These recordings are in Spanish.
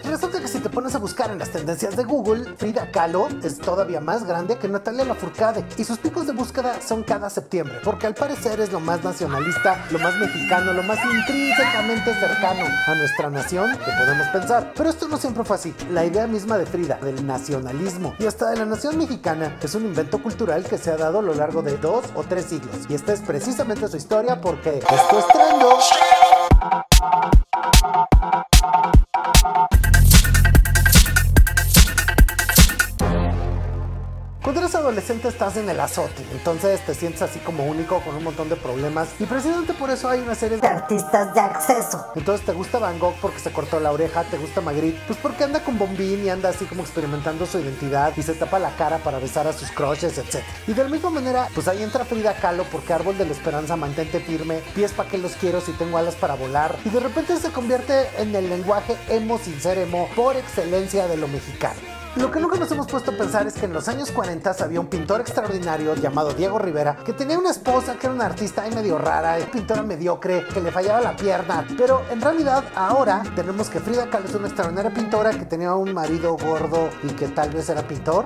Resulta que si te pones a buscar en las tendencias de Google, Frida Kahlo es todavía más grande que Natalia Lafourcade y sus picos de búsqueda son cada septiembre, porque al parecer es lo más nacionalista, lo más mexicano, lo más intrínsecamente cercano a nuestra nación que podemos pensar. Pero esto no siempre fue así. La idea misma de Frida, del nacionalismo y hasta de la nación mexicana, es un invento cultural que se ha dado a lo largo de 2 o 3 siglos. Y esta es precisamente su historia porque esto es Trendo. Cuando eres adolescente estás en el azote, entonces te sientes así como único con un montón de problemas y precisamente por eso hay una serie de artistas de acceso. Entonces te gusta Van Gogh porque se cortó la oreja, te gusta Magritte pues porque anda con bombín y anda así como experimentando su identidad y se tapa la cara para besar a sus crushes, etc. Y de la misma manera pues ahí entra Frida Kahlo porque árbol de la esperanza, mantente firme, pies pa' que los quiero si tengo alas para volar, y de repente se convierte en el lenguaje emo sin ser emo por excelencia de lo mexicano. Lo que nunca nos hemos puesto a pensar es que en los años 40 había un pintor extraordinario llamado Diego Rivera que tenía una esposa que era una artista ahí medio rara, pintora mediocre, que le fallaba la pierna. Pero en realidad ahora tenemos que Frida Kahlo es una extraordinaria pintora que tenía un marido gordo y que tal vez era pintor.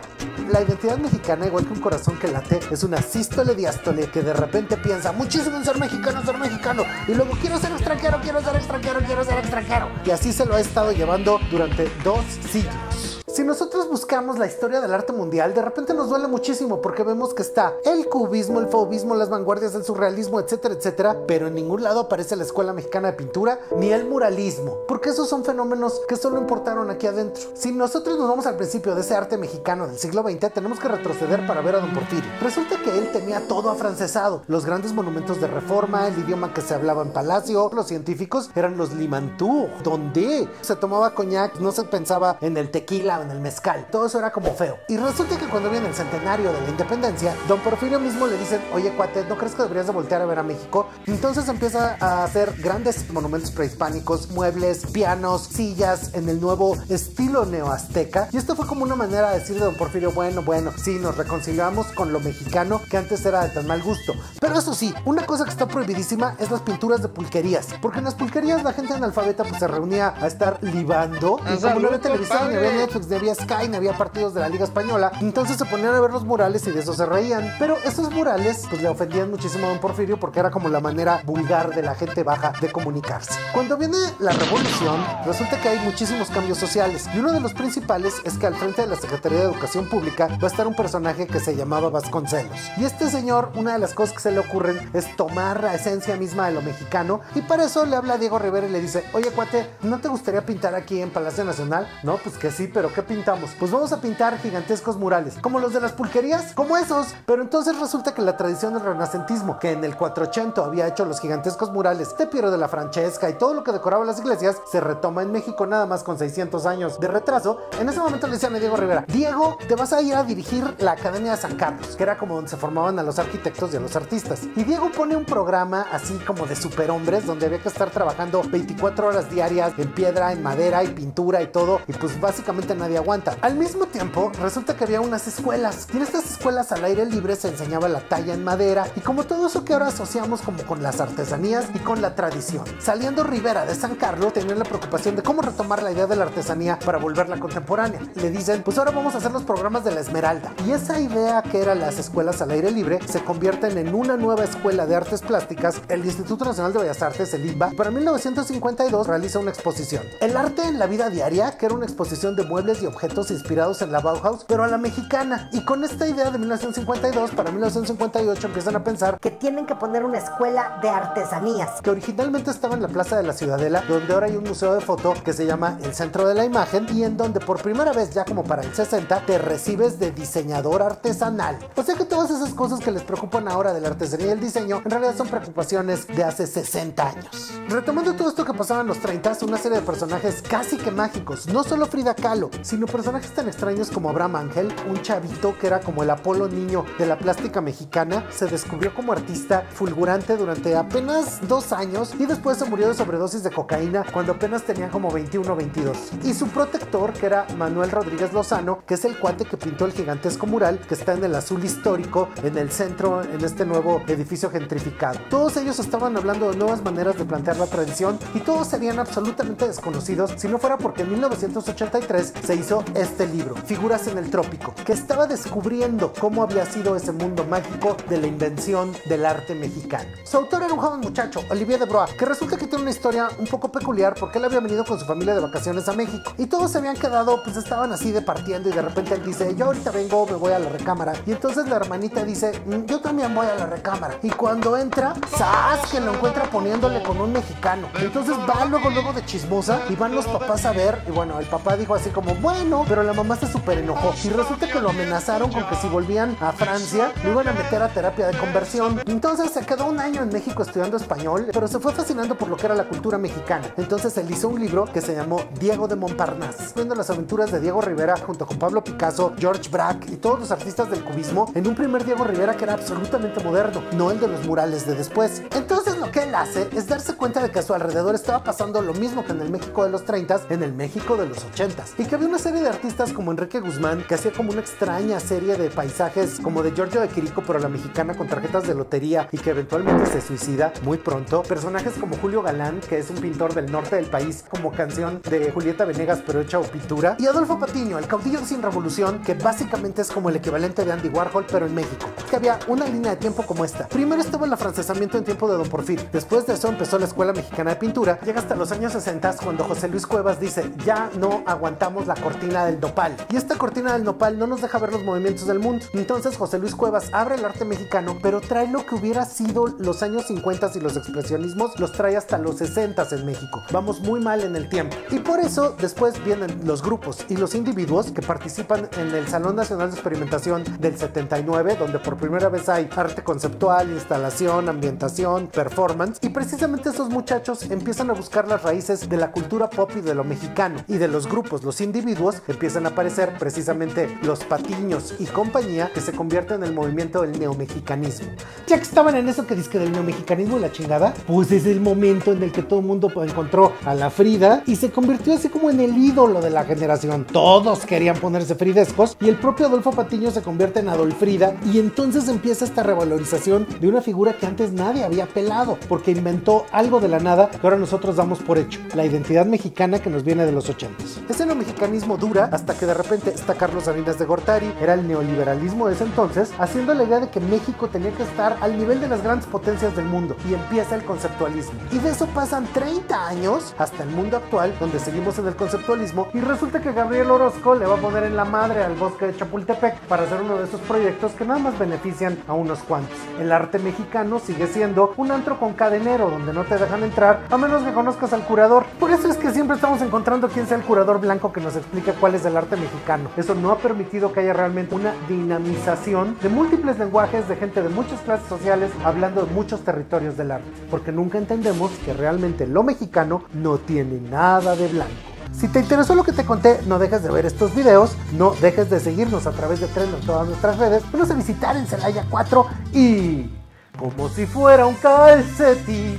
La identidad mexicana, igual que un corazón que late, es una sístole diástole que de repente piensa muchísimo en ser mexicano, y luego quiero ser extranjero, quiero ser extranjero. Y así se lo ha estado llevando durante 2 siglos. Si nosotros buscamos la historia del arte mundial, de repente nos duele muchísimo porque vemos que está el cubismo, el faubismo, las vanguardias del surrealismo, etcétera, etcétera, pero en ningún lado aparece la Escuela Mexicana de Pintura ni el muralismo, porque esos son fenómenos que solo importaron aquí adentro. Si nosotros nos vamos al principio de ese arte mexicano del siglo XX, tenemos que retroceder para ver a Don Porfirio. Resulta que él tenía todo afrancesado, los grandes monumentos de Reforma, el idioma que se hablaba en Palacio, los científicos eran los limantú, donde se tomaba coñac, no se pensaba en el tequila, en el mezcal, todo eso era como feo. Y resulta que cuando viene el centenario de la independencia, Don Porfirio mismo le dicen, oye cuate, ¿no crees que deberías de voltear a ver a México? Y entonces empieza a hacer grandes monumentos prehispánicos, muebles, pianos, sillas en el nuevo estilo neoazteca, y esto fue como una manera de decir de Don Porfirio, bueno, sí, nos reconciliamos con lo mexicano que antes era de tan mal gusto. Pero eso sí, una cosa que está prohibidísima es las pinturas de pulquerías, porque en las pulquerías la gente analfabeta pues se reunía a estar libando, y como no había televisión, ni había Netflix, ni había Sky, ni había partidos de la Liga Española, entonces se ponían a ver los murales y de eso se reían. Pero esos murales pues le ofendían muchísimo a Don Porfirio porque era como la manera vulgar de la gente baja de comunicarse. Cuando viene la revolución, resulta que hay muchísimos cambios sociales, y uno de los principales es que al frente de la Secretaría de Educación Pública va a estar un personaje que se llamaba Vasconcelos. Y este señor, una de las cosas que se le ocurren es tomar la esencia misma de lo mexicano, y para eso le habla a Diego Rivera y le dice, oye cuate, ¿no te gustaría pintar aquí en Palacio Nacional? No, pues que sí, pero ¿qué pintamos? Pues vamos a pintar gigantescos murales, como los de las pulquerías, como esos. Pero entonces resulta que la tradición del renacentismo, que en el 480 había hecho los gigantescos murales de Piero de la Francesca y todo lo que decoraba las iglesias, se retoma en México nada más con 600 años de retraso. En ese momento le decían a Diego Rivera, Diego, te vas a ir a dirigir la Academia de San Carlos, que era como donde se formaban a los arquitectos y a los artistas. Y Diego pone un programa así como de superhombres, donde había que estar trabajando 24 horas diarias en piedra, en madera y pintura y todo, y pues básicamente nadie aguanta. Al mismo tiempo, resulta que había unas escuelas, y en estas escuelas al aire libre se enseñaba la talla en madera, y como todo eso que ahora asociamos como con las artesanías y con la tradición. Saliendo Rivera de San Carlos, tenía la preocupación de cómo retomar la idea de la artesanía para volverla contemporánea. Le dicen, pues ahora vamos a hacer los programas de la Esmeralda. Y esa idea que eran las escuelas al aire libre, se convierten en una nueva escuela de artes plásticas, el Instituto Nacional de Bellas Artes, el INBA, y para 1952 realiza una exposición. El arte en la vida diaria, que era una exposición de muebles y objetos inspirados en la Bauhaus, pero a la mexicana. Y con esta idea de 1952, para 1958 empiezan a pensar que tienen que poner una escuela de artesanías, que originalmente estaba en la Plaza de la Ciudadela, donde ahora hay un museo de foto que se llama el Centro de la Imagen, y en donde por primera vez, ya como para el 60, te recibes de diseñador artesanal. O sea que todas esas cosas que les preocupan ahora de la artesanía y el diseño, en realidad son preocupaciones de hace 60 años. Retomando todo esto que pasaba en los 30, una serie de personajes casi que mágicos, no solo Frida Kahlo, sino personajes tan extraños como Abraham Ángel, un chavito que era como el Apolo niño de la plástica mexicana. Se descubrió como artista fulgurante durante apenas 2 años y después se murió de sobredosis de cocaína cuando apenas tenía como 21 o 22. Y su protector, que era Manuel Rodríguez Lozano, que es el cuate que pintó el gigantesco mural que está en el Azul Histórico, en el centro, en este nuevo edificio gentrificado. Todos ellos estaban hablando de nuevas maneras de plantear la tradición y todos serían absolutamente desconocidos si no fuera porque en 1983 se hizo este libro, Figuras en el Trópico, que estaba descubriendo cómo había sido ese mundo mágico de la invención del arte mexicano. Su autor era un joven muchacho, Olivier Debrois, que resulta que tiene una historia un poco peculiar porque él había venido con su familia de vacaciones a México y todos se habían quedado, pues estaban así de partiendo y de repente él dice, yo ahorita vengo, me voy a la recámara, y entonces la hermanita dice, yo también voy a la recámara, y cuando entra, ¡zas!, que lo encuentra poniéndole con un mexicano. Entonces va luego de chismosa y van los papás a ver, y bueno, el papá dijo así como, bueno, pero la mamá se súper enojó y resulta que lo amenazaron con que si volvían a Francia lo iban a meter a terapia de conversión. Entonces se quedó 1 año en México estudiando español, pero se fue fascinando por lo que era la cultura mexicana. Entonces él hizo un libro que se llamó Diego de Montparnasse, viendo las aventuras de Diego Rivera junto con Pablo Picasso, George Braque y todos los artistas del cubismo en un primer Diego Rivera que era absolutamente moderno, no el de los murales de después. Entonces lo que él hace es darse cuenta de que a su alrededor estaba pasando lo mismo que en el México de los 30s, en el México de los 80s, y que había una serie de artistas como Enrique Guzmán que hacía como una extraña serie de paisajes como de Giorgio de Chirico, pero a la mexicana, con tarjetas de lotería, y que eventualmente se suicida muy pronto. Personajes como Julio Galán, que es un pintor del norte del país, como Canción de Julieta Venegas pero hecha o pintura, y Adolfo Patiño, el caudillo sin revolución, que básicamente es como el equivalente de Andy Warhol pero en México. Que había una línea de tiempo como esta. Primero estuvo el afrancesamiento en tiempo de Don Porfirio, después de eso empezó la Escuela Mexicana de Pintura, llega hasta los años 60 cuando José Luis Cuevas dice, ya no aguantamos la cortina del nopal, y esta cortina del nopal no nos deja ver los movimientos del mundo. Entonces José Luis Cuevas abre el arte mexicano, pero trae lo que hubiera sido los años 50 y los expresionismos, los trae hasta los 60 en México. Vamos muy mal en el tiempo, y por eso después vienen los grupos y los individuos que participan en el Salón Nacional de Experimentación del 79, donde por primera vez hay arte conceptual, instalación, ambientación, performance, y precisamente esos muchachos empiezan a buscar las raíces de la cultura pop y de lo mexicano, y de los grupos, los individuos, empiezan a aparecer precisamente los Patiños y compañía, que se convierte en el movimiento del neomexicanismo. Ya que estaban en eso que dizque del neomexicanismo y la chingada, pues es el momento en el que todo el mundo encontró a la Frida y se convirtió así como en el ídolo de la generación. Todos querían ponerse fridescos y el propio Adolfo Patiño se convierte en Adolfrida, y entonces empieza esta revalorización de una figura que antes nadie había pelado, porque inventó algo de la nada que ahora nosotros damos por hecho, la identidad mexicana que nos viene de los 80s. Ese neomexicanismo dura hasta que de repente está Carlos Salinas de Gortari, era el neoliberalismo de ese entonces, haciendo la idea de que México tenía que estar al nivel de las grandes potencias del mundo, y empieza el conceptualismo. Y de eso pasan 30 años hasta el mundo actual, donde seguimos en el conceptualismo, y resulta que Gabriel Orozco le va a poner en la madre al bosque de Chapultepec para hacer uno de esos proyectos que nada más benefician a unos cuantos. El arte mexicano sigue siendo un antro con cadenero donde no te dejan entrar a menos que conozcas al curador. Por eso es que siempre estamos encontrando quién sea el curador blanco que nos explique cuál es el arte mexicano. Eso no ha permitido que haya realmente una dinamización de múltiples lenguajes de gente de muchas clases sociales hablando de muchos territorios del arte, porque nunca entendemos que realmente lo mexicano no tiene nada de blanco. Si te interesó lo que te conté, no dejes de ver estos videos, no dejes de seguirnos a través de Trend en todas nuestras redes, venos a visitar en Celaya 4 y... como si fuera un calcetín,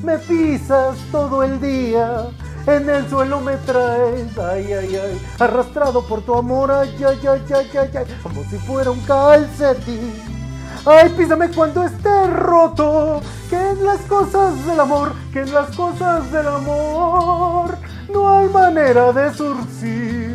me pisas todo el día, en el suelo me traes, ay, ay, ay, arrastrado por tu amor, ay, ay, ay, ay, ay, ay, como si fuera un calcetín. Ay, písame cuando esté roto, que en las cosas del amor, que en las cosas del amor no hay manera de surcir.